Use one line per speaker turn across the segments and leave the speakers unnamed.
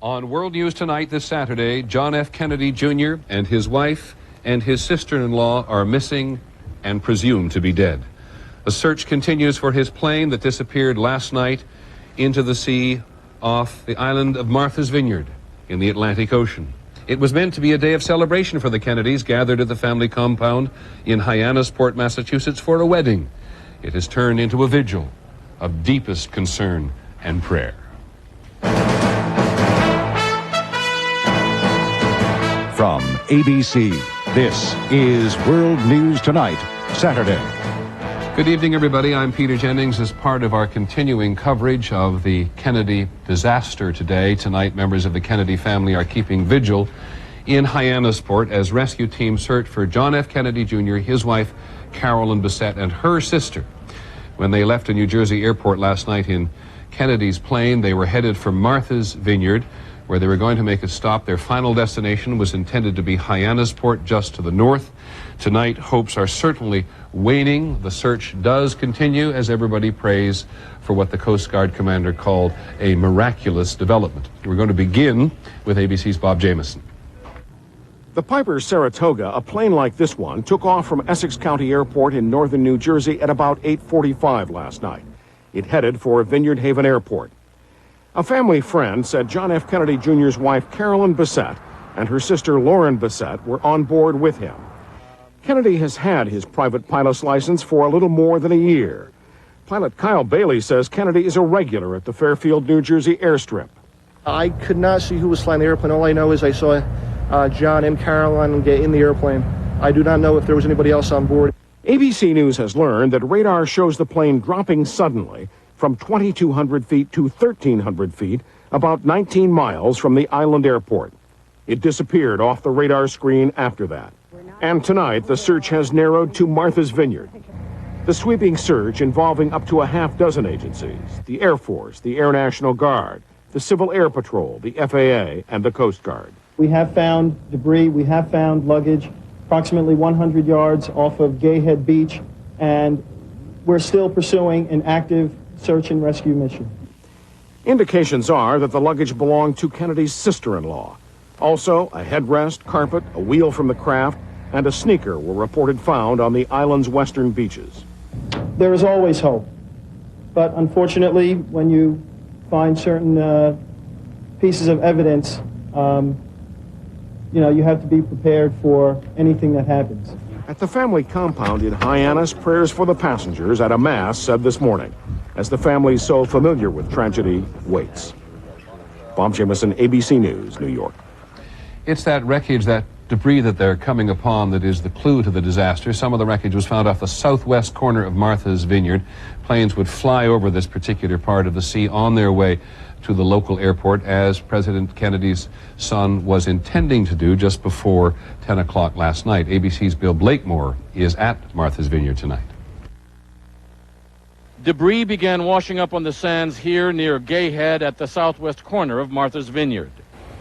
On World News Tonight this Saturday, John F. Kennedy Jr. and his wife and his sister-in-law are missing and presumed to be dead. A search continues for his plane that disappeared last night into the sea off the island of Martha's Vineyard in the Atlantic Ocean. It was meant to be a day of celebration for the Kennedys, gathered at the family compound in Hyannisport, Massachusetts, for a wedding. It has turned into a vigil of deepest concern and prayer.
From ABC, this is World News Tonight, Saturday.
Good evening, everybody. I'm Peter Jennings. As part of our continuing coverage of the Kennedy disaster today, tonight members of the Kennedy family are keeping vigil in Hyannisport as rescue teams search for John F. Kennedy Jr., his wife, Carolyn Bessette, and her sister. When they left a New Jersey airport last night in Kennedy's plane, they were headed for Martha's Vineyard, where they were going to make a stop. Their final destination was intended to be Hyannisport, just to the north. Tonight, hopes are certainly waning. The search does continue as everybody prays for what the Coast Guard commander called a miraculous development. We're going to begin with ABC's Bob Jamieson.
The Piper Saratoga, a plane like this one, took off from Essex County Airport in northern New Jersey at about 8:45 last night. It headed for Vineyard Haven Airport. A family friend said John F. Kennedy Jr.'s wife, Carolyn Bessette, and her sister, Lauren Bessette, were on board with him. Kennedy has had his private pilot's license for a little more than a year. Pilot Kyle Bailey says Kennedy is a regular at the Fairfield, New Jersey airstrip.
I could not see who was flying the airplane. All I know is I saw John and Caroline get in the airplane. I do not know if there was anybody else on board.
ABC News has learned that radar shows the plane dropping suddenly from 2,200 feet to 1,300 feet, about 19 miles from the island airport. It disappeared off the radar screen after that. And tonight, the search has narrowed to Martha's Vineyard. The sweeping search involving up to a half dozen agencies, the Air Force, the Air National Guard, the Civil Air Patrol, the FAA, and the Coast Guard.
We have found debris, we have found luggage approximately 100 yards off of Gayhead Beach, and we're still pursuing an active search and rescue mission.
Indications are that the luggage belonged to Kennedy's sister-in-law. Also, a headrest, carpet, a wheel from the craft, and a sneaker were reported found on the island's western beaches.
There is always hope, but unfortunately, when you find certain pieces of evidence, you have to be prepared for anything that happens.
At the family compound in Hyannis, prayers for the passengers at a mass said this morning, as the family so familiar with tragedy waits. Bob Jamieson, ABC News, New York.
It's that wreckage, that debris that they're coming upon, that is the clue to the disaster. Some of the wreckage was found off the southwest corner of Martha's Vineyard. Planes would fly over this particular part of the sea on their way to the local airport, as President Kennedy's son was intending to do just before 10 o'clock last night. ABC's Bill Blakemore is at Martha's Vineyard tonight.
Debris began washing up on the sands here near Gayhead at the southwest corner of Martha's Vineyard.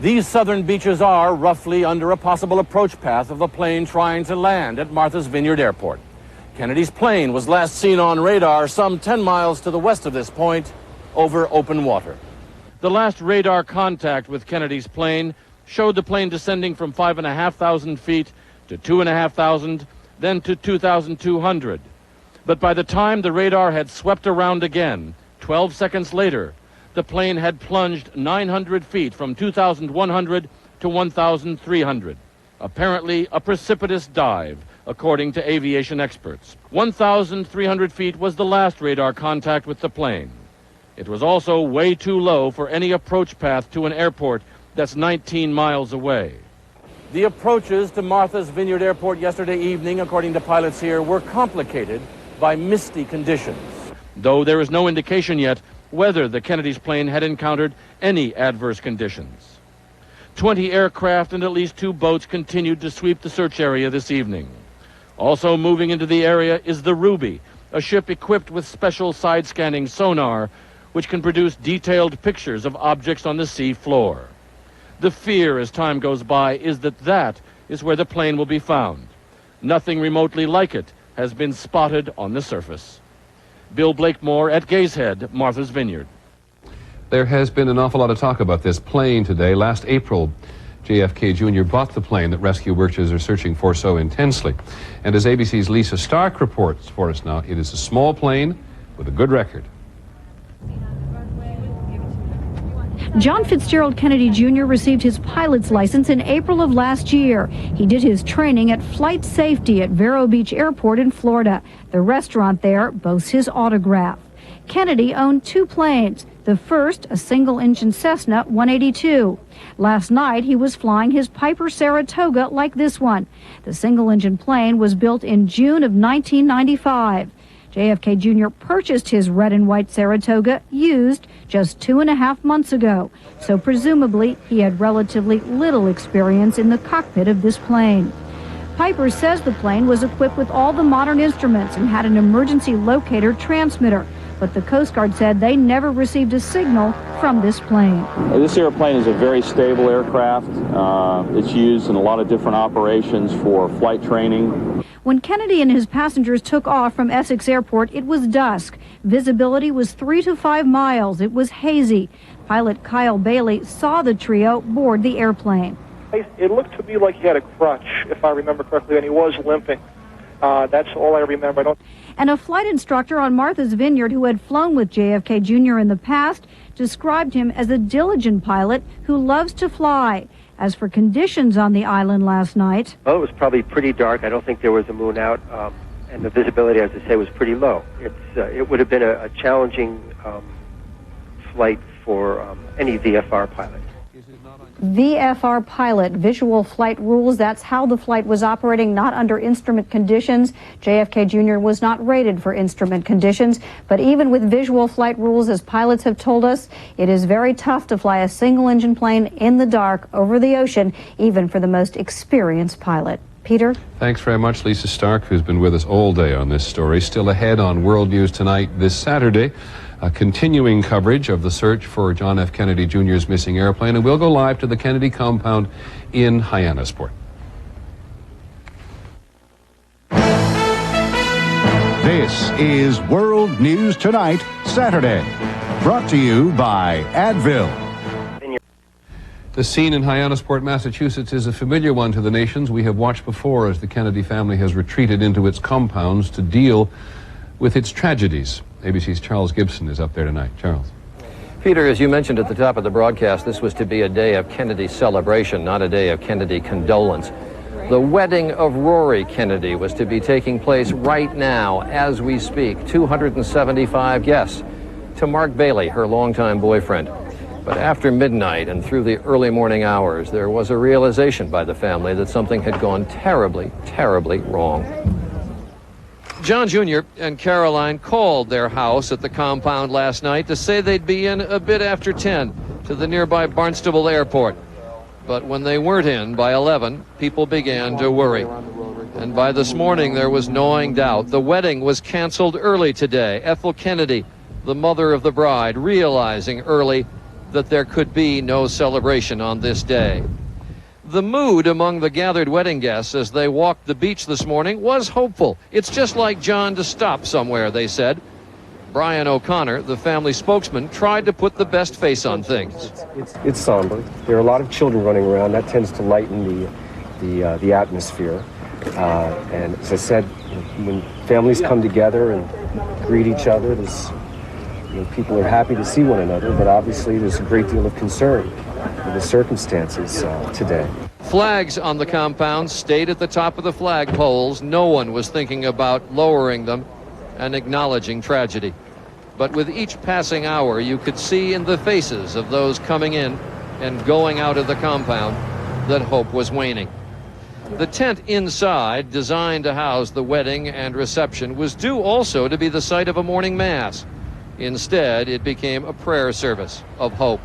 These southern beaches are roughly under a possible approach path of a plane trying to land at Martha's Vineyard Airport. Kennedy's plane was last seen on radar some 10 miles to the west of this point over open water. The last radar contact with Kennedy's plane showed the plane descending from 5,500 feet to 2,500, then to 2,200. But by the time the radar had swept around again, 12 seconds later, the plane had plunged 900 feet from 2,100 to 1,300. Apparently a precipitous dive, according to aviation experts. 1,300 feet was the last radar contact with the plane. It was also way too low for any approach path to an airport that's 19 miles away. The approaches to Martha's Vineyard Airport yesterday evening, according to pilots here, were complicated by misty conditions, though there is no indication yet whether the Kennedy's plane had encountered any adverse conditions. 20 aircraft and at least 2 boats continued to sweep the search area this evening. Also moving into the area is the Ruby, a ship equipped with special side-scanning sonar, which can produce detailed pictures of objects on the sea floor. The fear as time goes by is that is where the plane will be found. Nothing remotely like it has been spotted on the surface. Bill Blakemore at Gayshead, Martha's Vineyard.
There has been an awful lot of talk about this plane today. Last April, JFK Jr. bought the plane that rescue workers are searching for so intensely. And as ABC's Lisa Stark reports for us now, it is a small plane with a good record.
John Fitzgerald Kennedy Jr. received his pilot's license in April of last year. He did his training at flight safety at Vero Beach Airport in Florida. The restaurant there boasts his autograph. Kennedy owned 2 planes. The first, a single-engine Cessna 182. Last night, he was flying his Piper Saratoga like this one. The single-engine plane was built in June of 1995. JFK Jr. purchased his red and white Saratoga used just 2.5 months ago, so presumably he had relatively little experience in the cockpit of this plane. Piper says the plane was equipped with all the modern instruments and had an emergency locator transmitter, but the Coast Guard said they never received a signal from this plane.
This airplane is a very stable aircraft. It's used in a lot of different operations for flight training.
When Kennedy and his passengers took off from Essex Airport, it was dusk. Visibility was 3 to 5 miles. It was hazy. Pilot Kyle Bailey saw the trio board the airplane.
It looked to me like he had a crutch, if I remember correctly, and he was limping. That's all I remember.
And a flight instructor on Martha's Vineyard who had flown with JFK Jr. in the past described him as a diligent pilot who loves to fly. As for conditions on the island last night...
Well, it was probably pretty dark. I don't think there was a moon out, and the visibility, as I say, was pretty low. It would have been a challenging flight for any VFR pilot.
VFR pilot, visual flight rules. That's how the flight was operating, not under instrument conditions. JFK Jr. was not rated for instrument conditions, but even with visual flight rules, as pilots have told us, it is very tough to fly a single-engine plane in the dark over the ocean, even for the most experienced pilot. Peter?
Thanks very much, Lisa Stark, who's been with us all day on this story. Still ahead on World News Tonight this Saturday. Continuing coverage of the search for John F. Kennedy Jr.'s missing airplane, and we'll go live to the Kennedy compound in Hyannisport.
This is World News Tonight, Saturday. Brought to you by Advil.
The scene in Hyannisport, Massachusetts is a familiar one to the nations. We have watched before as the Kennedy family has retreated into its compounds to deal with its tragedies. ABC's Charles Gibson is up there tonight. Charles.
Peter, as you mentioned at the top of the broadcast, this was to be a day of Kennedy celebration, not a day of Kennedy condolence. The wedding of Rory Kennedy was to be taking place right now as we speak. 275 guests to Mark Bailey, her longtime boyfriend. But after midnight and through the early morning hours, there was a realization by the family that something had gone terribly, terribly wrong. John Jr. and Caroline called their house at the compound last night to say they'd be in a bit after 10 to the nearby Barnstable Airport. But when they weren't in by 11, people began to worry. And by this morning, there was gnawing doubt. The wedding was canceled early today. Ethel Kennedy, the mother of the bride, realizing early that there could be no celebration on this day. The mood among the gathered wedding guests as they walked the beach this morning was hopeful. It's just like John to stop somewhere, they said. Brian O'Connor, the family spokesman, tried to put the best face on things.
It's somber. There are a lot of children running around. That tends to lighten the atmosphere. And as I said, when families come together and greet each other, people are happy to see one another, but obviously there's a great deal of concern in the circumstances today.
Flags on the compound stayed at the top of the flagpoles. No one was thinking about lowering them and acknowledging tragedy. But with each passing hour, you could see in the faces of those coming in and going out of the compound that hope was waning. The tent inside, designed to house the wedding and reception, was due also to be the site of a morning mass. Instead, it became a prayer service of hope.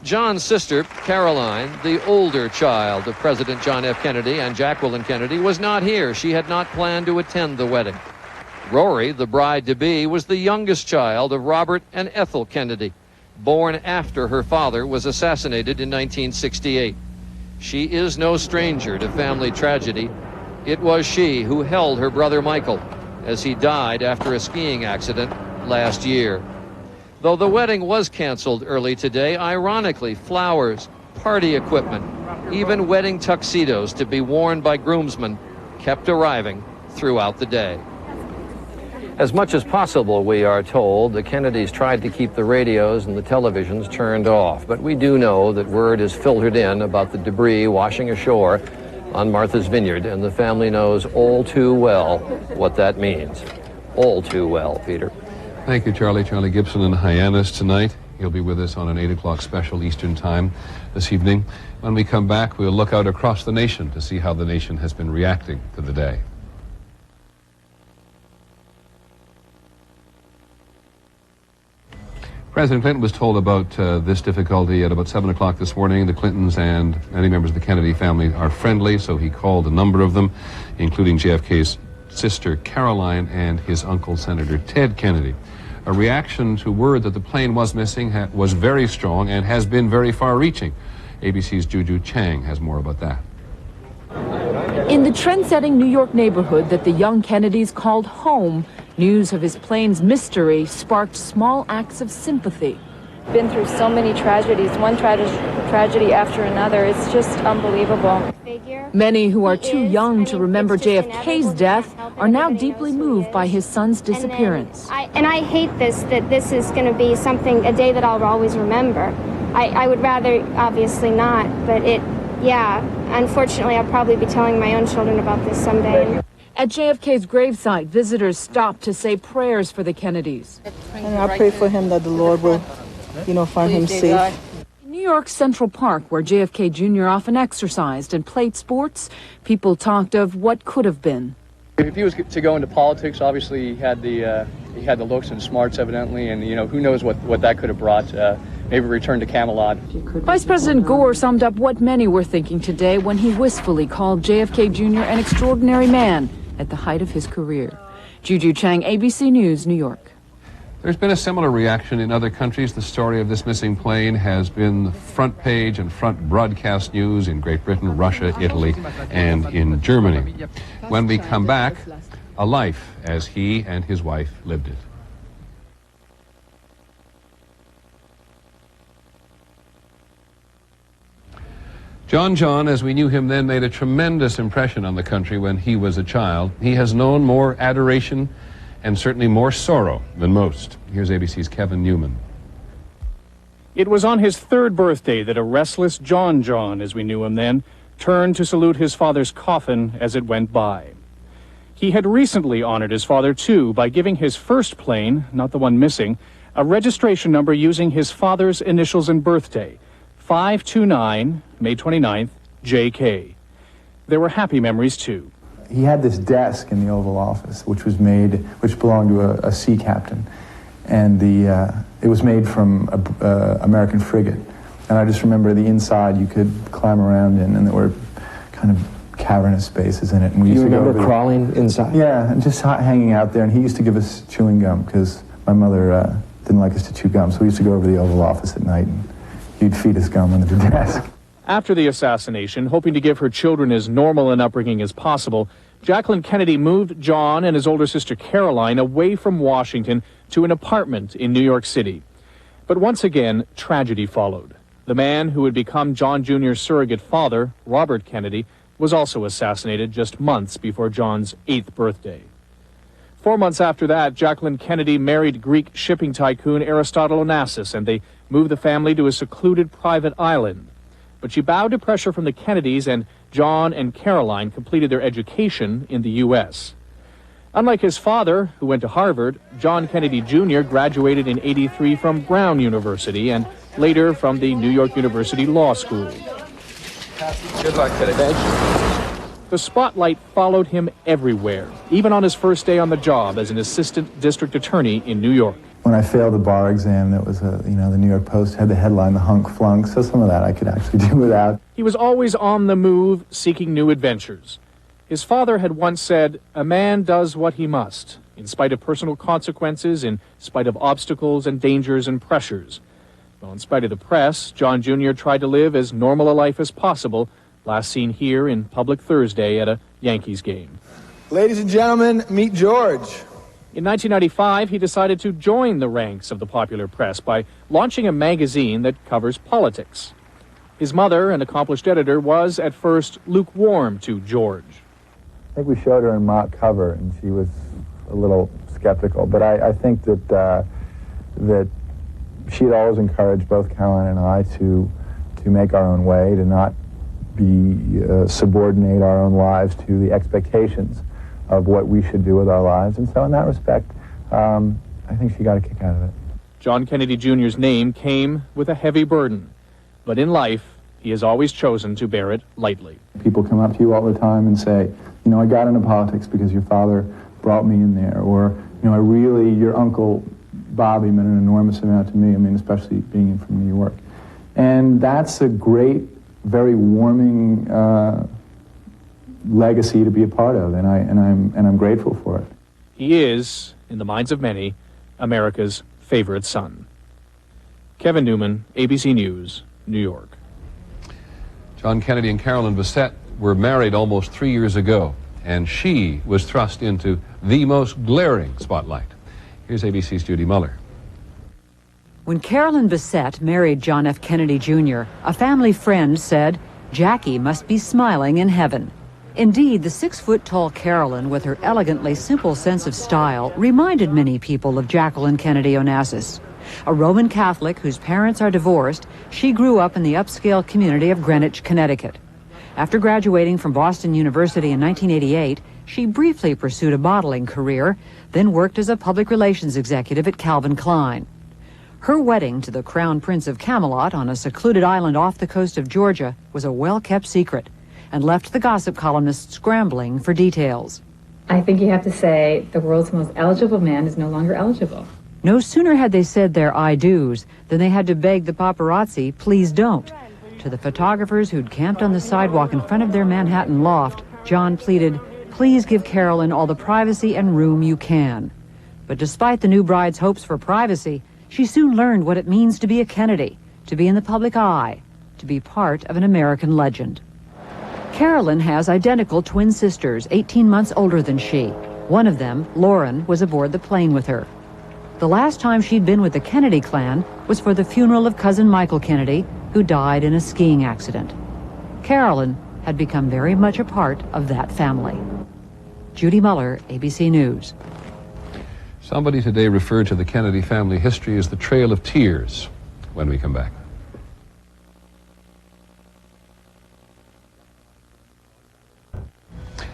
John's sister, Caroline, the older child of President John F. Kennedy and Jacqueline Kennedy, was not here. She had not planned to attend the wedding. Rory, the bride-to-be, was the youngest child of Robert and Ethel Kennedy, born after her father was assassinated in 1968. She is no stranger to family tragedy. It was she who held her brother Michael as he died after a skiing accident last year. Though the wedding was canceled early today, ironically, flowers, party equipment, even wedding tuxedos to be worn by groomsmen kept arriving throughout the day. As much as possible, we are told, the Kennedys tried to keep the radios and the televisions turned off. But we do know that word is filtered in about the debris washing ashore on Martha's Vineyard, and the family knows all too well what that means. All too well, Peter.
Thank you, Charlie. Charlie Gibson in Hyannis tonight. He'll be with us on an 8 o'clock special Eastern time this evening. When we come back, we'll look out across the nation to see how the nation has been reacting to the day. President Clinton was told about this difficulty at about 7 o'clock this morning. The Clintons and many members of the Kennedy family are friendly, so he called a number of them, including JFK's sister Caroline and his uncle, Senator Ted Kennedy. A reaction to word that the plane was missing was very strong and has been very far-reaching. ABC's Juju Chang has more about that.
In the trend-setting New York neighborhood that the young Kennedys called home, news of his plane's mystery sparked small acts of sympathy.
Been through so many tragedies, one tragedy after another. It's just unbelievable.
Many who are too young to remember JFK's death are now deeply moved by his son's disappearance.
And I hate this, that this is going to be something, a day that I'll always remember. I would rather, obviously not, but unfortunately I'll probably be telling my own children about this someday.
At JFK's gravesite, visitors stopped to say prayers for the Kennedys.
And I pray for him that the Lord will, find him safe.
In New York's Central Park, where JFK Jr. often exercised and played sports, people talked of what could have been.
If he was to go into politics, obviously he had the looks and smarts, evidently, and who knows what that could have brought. Maybe return to Camelot.
Vice President Gore summed up what many were thinking today when he wistfully called JFK Jr. an extraordinary man at the height of his career. Juju Chang, ABC News, New York.
There's been a similar reaction in other countries. The story of this missing plane has been front page and front broadcast news in Great Britain, Russia, Italy, and in Germany. When we come back, a life as he and his wife lived it. John, as we knew him then, made a tremendous impression on the country when he was a child. He has known more adoration and certainly more sorrow than most. Here's ABC's Kevin Newman.
It was on his third birthday that a restless John, as we knew him then, turned to salute his father's coffin as it went by. He had recently honored his father, too, by giving his first plane, not the one missing, a registration number using his father's initials and birthday, 529, May 29th, JK. There were happy memories, too.
He had this desk in the Oval Office, which belonged to a sea captain. And it was made from an American frigate. And I just remember the inside you could climb around in, and there were kind of cavernous spaces in it. And we used to
remember crawling inside?
Yeah, and just hanging out there. And he used to give us chewing gum, because my mother didn't like us to chew gum. So we used to go over to the Oval Office at night, and he'd feed us gum under the desk.
After the assassination, hoping to give her children as normal an upbringing as possible, Jacqueline Kennedy moved John and his older sister Caroline away from Washington to an apartment in New York City. But once again, tragedy followed. The man who would become John Jr.'s surrogate father, Robert Kennedy, was also assassinated just months before John's 8th birthday. 4 months after that, Jacqueline Kennedy married Greek shipping tycoon Aristotle Onassis, and they moved the family to a secluded private island. But she bowed to pressure from the Kennedys, and John and Caroline completed their education in the U.S. Unlike his father, who went to Harvard, John Kennedy Jr. graduated in '83 from Brown University and later from the New York University Law School.
Good luck today. Thank you.
The spotlight followed him everywhere, even on his first day on the job as an assistant district attorney in New York.
When I failed the bar exam, that was the New York Post had the headline, "The Hunk Flunk," so some of that I could actually do without.
He was always on the move, seeking new adventures. His father had once said, "A man does what he must, in spite of personal consequences, in spite of obstacles and dangers and pressures." Well, in spite of the press, John Jr. tried to live as normal a life as possible, last seen here in public Thursday at a Yankees game.
Ladies and gentlemen, meet George.
In 1995, he decided to join the ranks of the popular press by launching a magazine that covers politics. His mother, an accomplished editor, was at first lukewarm to George.
I think we showed her in mock cover, and she was a little skeptical. But I think that she had always encouraged both Caroline and I to make our own way, to not subordinate our own lives to the expectations of what we should do with our lives. And so in that respect, I think she got a kick out of it.
John Kennedy Jr.'s name came with a heavy burden, but in life, he has always chosen to bear it lightly.
People come up to you all the time and say, you know, I got into politics because your father brought me in there, or, you know, your Uncle Bobby meant an enormous amount to me, I mean, especially being from New York. And that's a great, very warming legacy to be a part of, and I'm grateful for it.
He is, in the minds of many, America's favorite son. Kevin Newman, ABC News, New York.
John Kennedy and Carolyn Bessette were married almost 3 years ago, and she was thrust into the most glaring spotlight. Here's ABC's Judy Muller.
When Carolyn Bessette married John F. Kennedy Jr., a family friend said, "Jackie must be smiling in heaven." Indeed, the 6-foot-tall Carolyn, with her elegantly simple sense of style, reminded many people of Jacqueline Kennedy Onassis. A Roman Catholic whose parents are divorced, she grew up in the upscale community of Greenwich, Connecticut. After graduating from Boston University in 1988, she briefly pursued a modeling career, then worked as a public relations executive at Calvin Klein. Her wedding to the Crown Prince of Camelot on a secluded island off the coast of Georgia was a well-kept secret and left the gossip columnists scrambling for details.
I think you have to say the world's most eligible man is no longer eligible.
No sooner had they said their I do's than they had to beg the paparazzi, please don't. To the photographers who'd camped on the sidewalk in front of their Manhattan loft, John pleaded, please give Carolyn all the privacy and room you can. But despite the new bride's hopes for privacy, she soon learned what it means to be a Kennedy, to be in the public eye, to be part of an American legend. Carolyn has identical twin sisters, 18 months older than she. One of them, Lauren, was aboard the plane with her. The last time she'd been with the Kennedy clan was for the funeral of cousin Michael Kennedy, who died in a skiing accident. Carolyn had become very much a part of that family. Judy Muller, ABC News.
Somebody today referred to the Kennedy family history as the Trail of Tears. When we come back.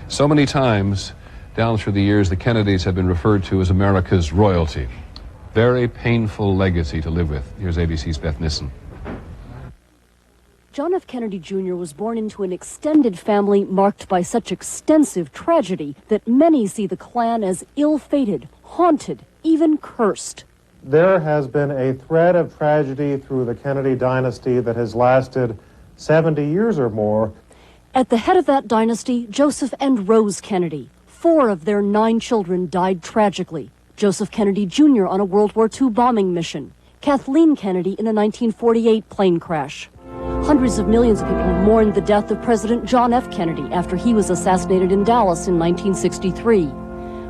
So many times down through the years, the Kennedys have been referred to as America's royalty. Very painful legacy to live with. Here's ABC's Beth Nissen.
John F. Kennedy Jr. was born into an extended family marked by such extensive tragedy that many see the clan as ill-fated, haunted, even cursed.
There has been a thread of tragedy through the Kennedy dynasty that has lasted 70 years or more.
At the head of that dynasty, Joseph and Rose Kennedy. 4 of their 9 children died tragically. Joseph Kennedy Jr. on a World War II bombing mission. Kathleen Kennedy in a 1948 plane crash. Hundreds of millions of people mourned the death of President John F. Kennedy after he was assassinated in Dallas in 1963.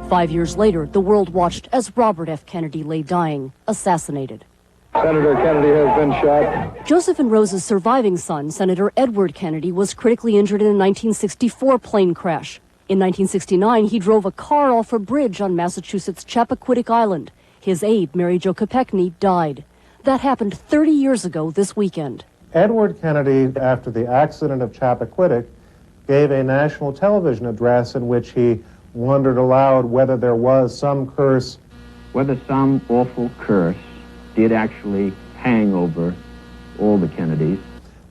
5 years later, the world watched as Robert F. Kennedy lay dying, assassinated.
Senator Kennedy has been shot.
Joseph and Rose's surviving son, Senator Edward Kennedy, was critically injured in a 1964 plane crash. In 1969, he drove a car off a bridge on Massachusetts' Chappaquiddick Island. His aide, Mary Jo Kopechne, died. That happened 30 years ago this weekend.
Edward Kennedy, after the accident of Chappaquiddick, gave a national television address in which he wondered aloud whether there was some curse.
Whether some awful curse did actually hang over all the Kennedys.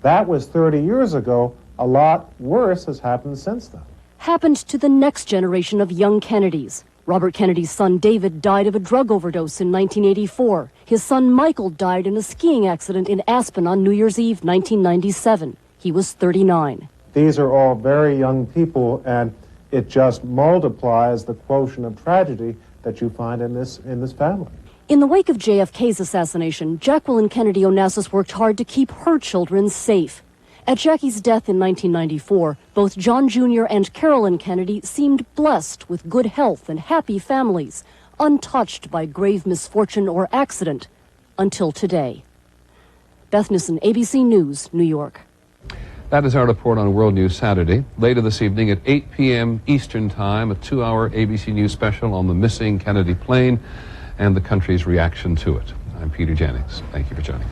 That was 30 years ago. A lot worse has happened since then.
Happened to the next generation of young Kennedys. Robert Kennedy's son David died of a drug overdose in 1984. His son Michael died in a skiing accident in Aspen on New Year's Eve, 1997. He was 39.
These are all very young people, and it just multiplies the quotient of tragedy that you find in this family.
In the wake of JFK's assassination, Jacqueline Kennedy Onassis worked hard to keep her children safe. At Jackie's death in 1994, both John Jr. and Carolyn Kennedy seemed blessed with good health and happy families. untouched by grave misfortune or accident until today. Beth Nissen, ABC News, New York.
That is our report on World News Saturday. Later this evening at 8 p.m. Eastern Time, a 2-hour ABC News special on the missing Kennedy plane and the country's reaction to it. I'm Peter Jennings. Thank you for joining us.